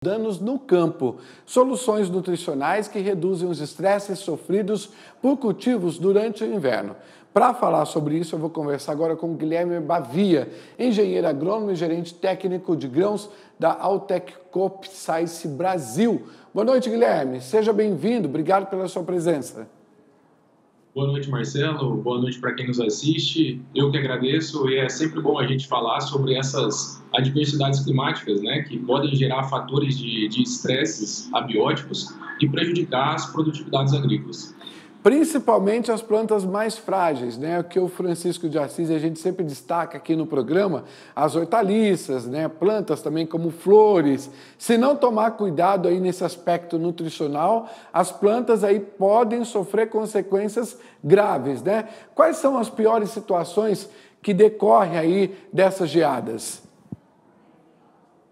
danos no campo, soluções nutricionais que reduzem os estresses sofridos por cultivos durante o inverno. Para falar sobre isso, eu vou conversar agora com o Guilherme Bavia, engenheiro agrônomo e gerente técnico de grãos da Altec Coop Science Brasil. Boa noite, Guilherme. Seja bem-vindo. Obrigado pela sua presença. Boa noite, Marcelo. Boa noite para quem nos assiste. Eu que agradeço e é sempre bom a gente falar sobre essas adversidades climáticas, né, que podem gerar fatores de estresses abióticos e prejudicar as produtividades agrícolas. Principalmente as plantas mais frágeis, né? O que o Francisco de Assis a gente sempre destaca aqui no programa, as hortaliças, né? Plantas também como flores. Se não tomar cuidado aí nesse aspecto nutricional, as plantas aí podem sofrer consequências graves, né? Quais são as piores situações que decorrem aí dessas geadas?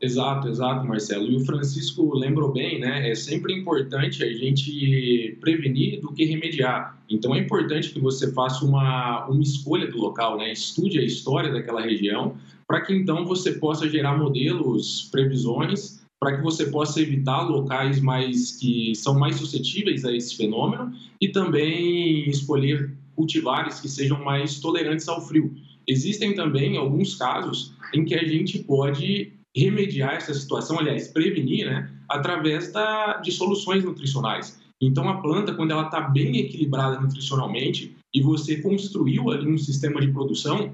Exato, Marcelo. E o Francisco lembrou bem, né? É sempre importante a gente prevenir do que remediar. Então, é importante que você faça uma escolha do local, né? Estude a história daquela região, para que então você possa gerar modelos, previsões, para que você possa evitar locais que são mais suscetíveis a esse fenômeno e também escolher cultivares que sejam mais tolerantes ao frio. Existem também alguns casos em que a gente pode remediar essa situação, aliás, prevenir, né, através de soluções nutricionais. Então, a planta, quando ela está bem equilibrada nutricionalmente e você construiu ali um sistema de produção,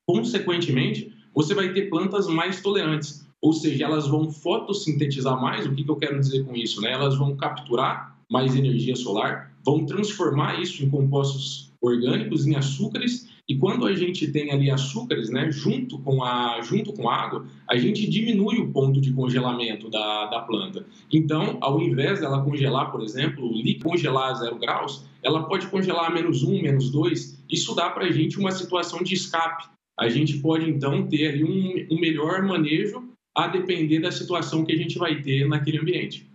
consequentemente, você vai ter plantas mais tolerantes, ou seja, elas vão fotossintetizar mais. O que eu quero dizer com isso, né? Elas vão capturar mais energia solar, vão transformar isso em compostos orgânicos, em açúcares, e quando a gente tem ali açúcares, né, junto com a água, a gente diminui o ponto de congelamento da planta. Então, ao invés dela congelar, por exemplo, congelar a 0 graus, ela pode congelar a -1, -2. Isso dá para a gente uma situação de escape. A gente pode, então, ter ali um melhor manejo a depender da situação que a gente vai ter naquele ambiente.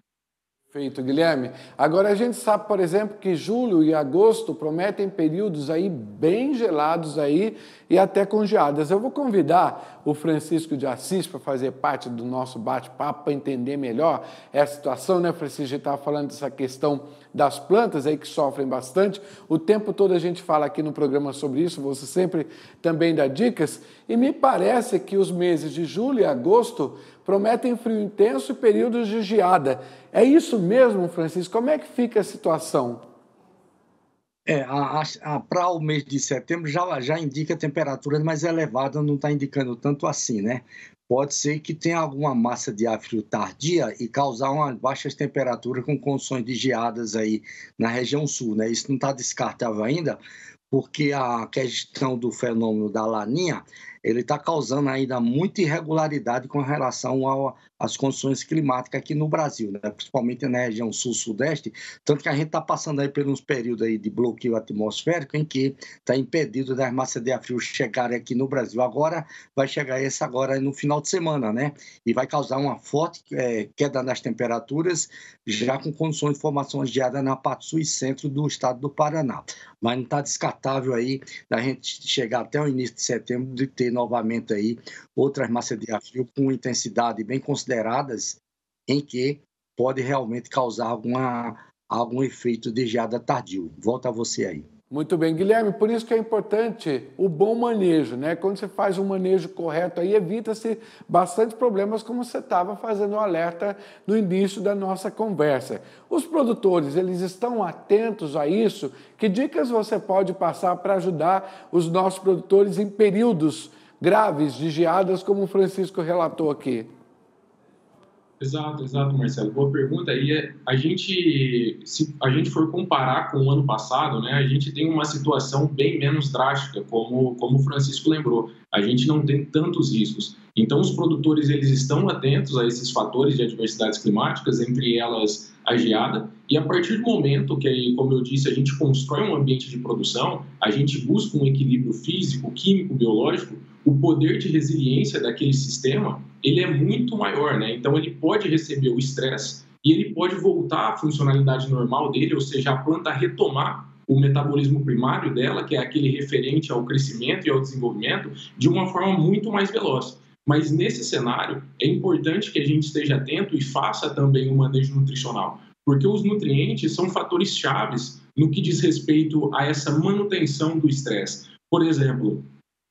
Perfeito, Guilherme. Agora a gente sabe, por exemplo, que julho e agosto prometem períodos aí bem gelados aí e até com geadas. Eu vou convidar o Francisco de Assis para fazer parte do nosso bate-papo para entender melhor essa situação, né, Francisco? A gente estava falando dessa questão das plantas aí que sofrem bastante. O tempo todo a gente fala aqui no programa sobre isso, você sempre também dá dicas. E me parece que os meses de julho e agosto prometem frio intenso e períodos de geada. É isso mesmo, Francisco? Como é que fica a situação? Para o mês de setembro já indica temperaturas mais elevadas, não está indicando tanto assim, né? Pode ser que tenha alguma massa de ar frio tardia e causar umas baixas temperaturas com condições de geadas aí na região sul, né? Isso não está descartável ainda, porque a questão do fenômeno da Laninha, ele está causando ainda muita irregularidade com relação às condições climáticas aqui no Brasil, né? Principalmente na região sul-sudeste, tanto que a gente está passando aí por uns períodos aí de bloqueio atmosférico em que está impedido das massas de ar frio chegarem aqui no Brasil. Agora vai chegar esse agora no final de semana, né? E vai causar uma forte queda nas temperaturas, já com condições de formação de geada na parte sul e centro do estado do Paraná. Mas não está descartável aí da gente chegar até o início de setembro de ter novamente aí outras massas de ar frio com intensidade bem consideradas, em que pode realmente causar algum efeito de geada tardio. Volta a você aí. Muito bem, Guilherme, por isso que é importante o bom manejo, né? Quando você faz um manejo correto aí, evita-se bastante problemas, como você estava fazendo o alerta no início da nossa conversa. Os produtores, eles estão atentos a isso? Que dicas você pode passar para ajudar os nossos produtores em períodos graves de geadas, como o Francisco relatou aqui? Exato, Marcelo. Boa pergunta. Se a gente for comparar com o ano passado, né, a gente tem uma situação bem menos drástica, como o Francisco lembrou. A gente não tem tantos riscos. Então, os produtores eles estão atentos a esses fatores de adversidades climáticas, entre elas a geada, e a partir do momento que, como eu disse, a gente constrói um ambiente de produção, a gente busca um equilíbrio físico, químico, biológico, o poder de resiliência daquele sistema ele é muito maior, né? Então, ele pode receber o estresse e ele pode voltar à funcionalidade normal dele, ou seja, a planta retomar o metabolismo primário dela, que é aquele referente ao crescimento e ao desenvolvimento, de uma forma muito mais veloz. Mas nesse cenário, é importante que a gente esteja atento e faça também um manejo nutricional, porque os nutrientes são fatores chaves no que diz respeito a essa manutenção do estresse. Por exemplo,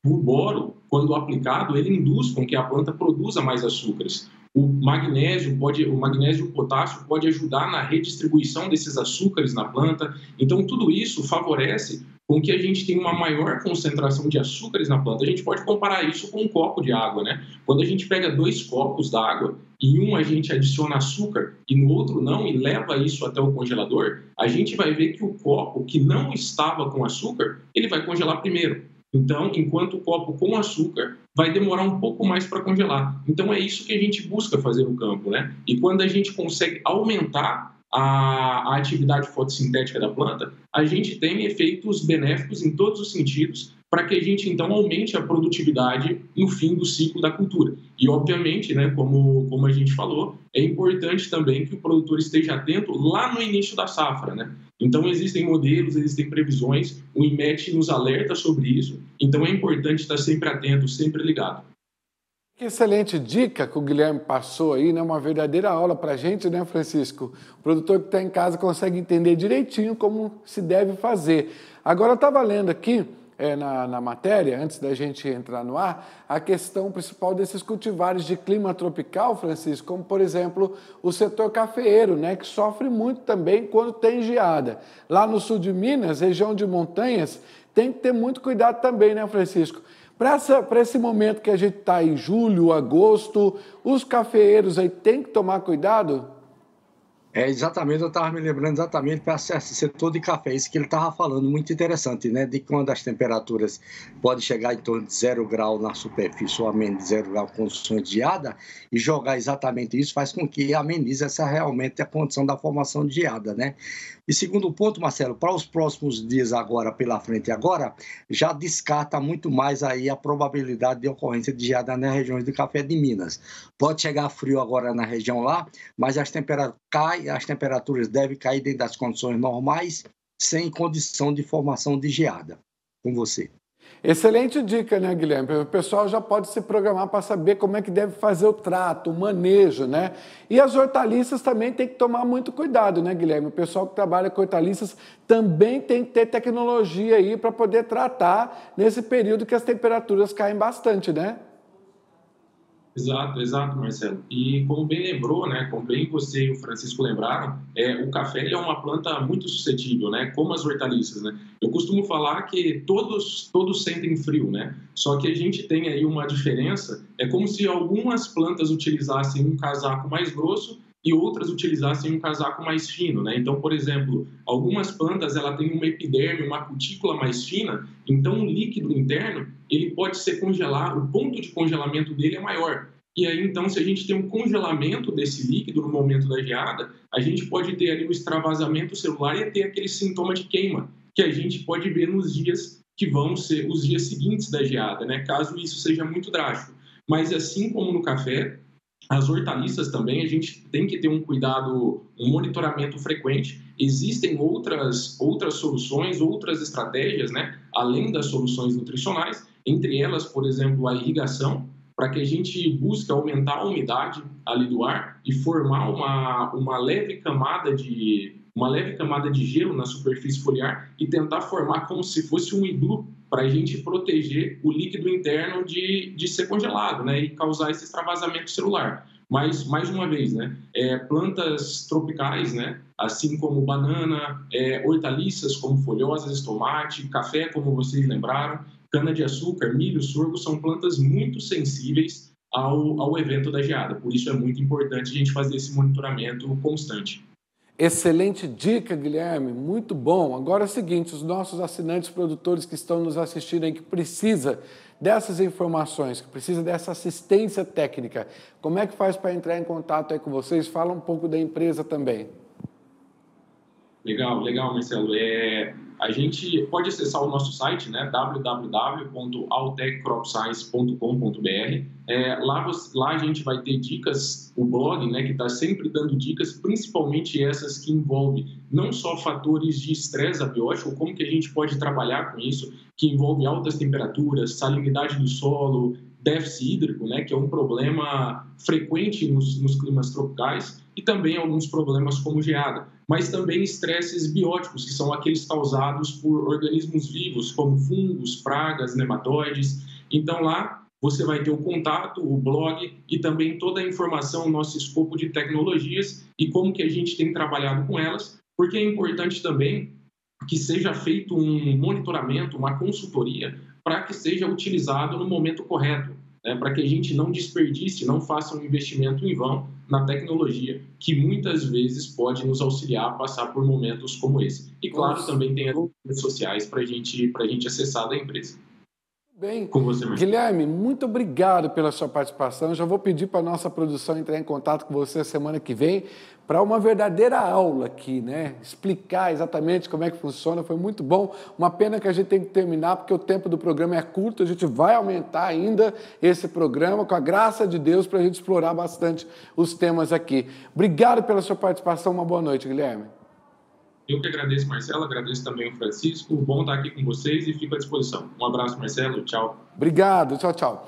o boro, quando aplicado, ele induz com que a planta produza mais açúcares. O magnésio e o potássio pode ajudar na redistribuição desses açúcares na planta. Então, tudo isso favorece com que a gente tenha uma maior concentração de açúcares na planta. A gente pode comparar isso com um copo de água, né? Quando a gente pega 2 copos d'água, em um a gente adiciona açúcar e no outro não, e leva isso até o congelador, a gente vai ver que o copo que não estava com açúcar, ele vai congelar primeiro. Então, enquanto o copo com açúcar vai demorar um pouco mais para congelar. Então, é isso que a gente busca fazer no campo, né? E quando a gente consegue aumentar a atividade fotossintética da planta, a gente tem efeitos benéficos em todos os sentidos para que a gente, então, aumente a produtividade no fim do ciclo da cultura. E, obviamente, né, como a gente falou, é importante também que o produtor esteja atento lá no início da safra, né? Então, existem modelos, existem previsões, o IMET nos alerta sobre isso, então é importante estar sempre atento, sempre ligado. Que excelente dica que o Guilherme passou aí, né? Uma verdadeira aula para a gente, né, Francisco? O produtor que está em casa consegue entender direitinho como se deve fazer. Agora, eu estava lendo aqui, na matéria, antes da gente entrar no ar, a questão principal desses cultivares de clima tropical, Francisco, como, por exemplo, o setor cafeeiro, né, que sofre muito também quando tem geada. Lá no sul de Minas, região de montanhas, tem que ter muito cuidado também, né, Francisco? Para esse momento que a gente está em julho, agosto, os cafeeiros aí têm que tomar cuidado? Exatamente, eu estava me lembrando exatamente para esse setor de café, isso que ele estava falando, muito interessante, né? De quando as temperaturas podem chegar em torno de 0 grau na superfície ou a menos de 0 grau com condições de geada, e jogar exatamente isso faz com que amenize realmente a condição da formação de geada, né? E segundo ponto, Marcelo, para os próximos dias agora, pela frente agora, já descarta muito mais aí a probabilidade de ocorrência de geada nas regiões de café de Minas. Pode chegar frio agora na região lá, mas as temperaturas devem cair dentro das condições normais, sem condição de formação de geada. Com você. Excelente dica, né, Guilherme? O pessoal já pode se programar para saber como é que deve fazer o trato, o manejo, né? E as hortaliças também tem que tomar muito cuidado, né, Guilherme? O pessoal que trabalha com hortaliças também tem que ter tecnologia aí para poder tratar nesse período que as temperaturas caem bastante, né? Exato, Marcelo. E como bem lembrou, né, como bem você e o Francisco lembraram, o café ele é uma planta muito suscetível, né, como as hortaliças, né. Eu costumo falar que todos sentem frio, né, só que a gente tem aí uma diferença, é como se algumas plantas utilizassem um casaco mais grosso e outras utilizassem um casaco mais fino, né? Então, por exemplo, algumas plantas ela têm uma epiderme, uma cutícula mais fina, então o líquido interno ele pode ser congelado, o ponto de congelamento dele é maior. E aí, então, se a gente tem um congelamento desse líquido no momento da geada, a gente pode ter ali o extravasamento celular e ter aquele sintoma de queima, que a gente pode ver nos dias que vão ser os dias seguintes da geada, né? Caso isso seja muito drástico. Mas assim como no café, as hortaliças também, a gente tem que ter um cuidado, um monitoramento frequente. Existem outras soluções, outras estratégias, né? Além das soluções nutricionais, entre elas, por exemplo, a irrigação, para que a gente busque aumentar a umidade ali do ar e formar uma leve camada de gelo na superfície foliar e tentar formar como se fosse um iglu para a gente proteger o líquido interno de ser congelado, né, e causar esse extravasamento celular. Mas, mais uma vez, né, plantas tropicais, né, assim como banana, hortaliças como folhosas, tomate, café, como vocês lembraram, cana-de-açúcar, milho, sorgo, são plantas muito sensíveis ao evento da geada. Por isso é muito importante a gente fazer esse monitoramento constante. Excelente dica, Guilherme, muito bom. Agora é o seguinte, os nossos assinantes produtores que estão nos assistindo aí, que precisa dessas informações, que precisa dessa assistência técnica, como é que faz para entrar em contato aí com vocês? Fala um pouco da empresa também. Legal, Marcelo. A gente pode acessar o nosso site, né, www.altecropscience.com.br. Lá a gente vai ter dicas, o blog, né, que está sempre dando dicas, principalmente essas que envolvem não só fatores de estresse abiótico, como que a gente pode trabalhar com isso, que envolve altas temperaturas, salinidade do solo, déficit hídrico, né, que é um problema frequente nos climas tropicais, e também alguns problemas como geada, mas também estresses bióticos, que são aqueles causados por organismos vivos, como fungos, pragas, nematóides. Então, lá você vai ter o contato, o blog e também toda a informação no nosso escopo de tecnologias e como que a gente tem trabalhado com elas, porque é importante também que seja feito um monitoramento, uma consultoria, para que seja utilizado no momento correto, né? Para que a gente não desperdice, não faça um investimento em vão na tecnologia, que muitas vezes pode nos auxiliar a passar por momentos como esse. E, claro, também tem as redes sociais para a gente acessar da empresa. Bem, com você, Guilherme, muito obrigado pela sua participação. Já vou pedir para a nossa produção entrar em contato com você semana que vem para uma verdadeira aula aqui, né? Explicar exatamente como é que funciona. Foi muito bom. Uma pena que a gente tem que terminar porque o tempo do programa é curto. A gente vai aumentar ainda esse programa, com a graça de Deus, para a gente explorar bastante os temas aqui. Obrigado pela sua participação. Uma boa noite, Guilherme. Eu que agradeço, Marcelo, agradeço também o Francisco. Bom estar aqui com vocês e fico à disposição. Um abraço, Marcelo. Tchau. Obrigado. Tchau, tchau.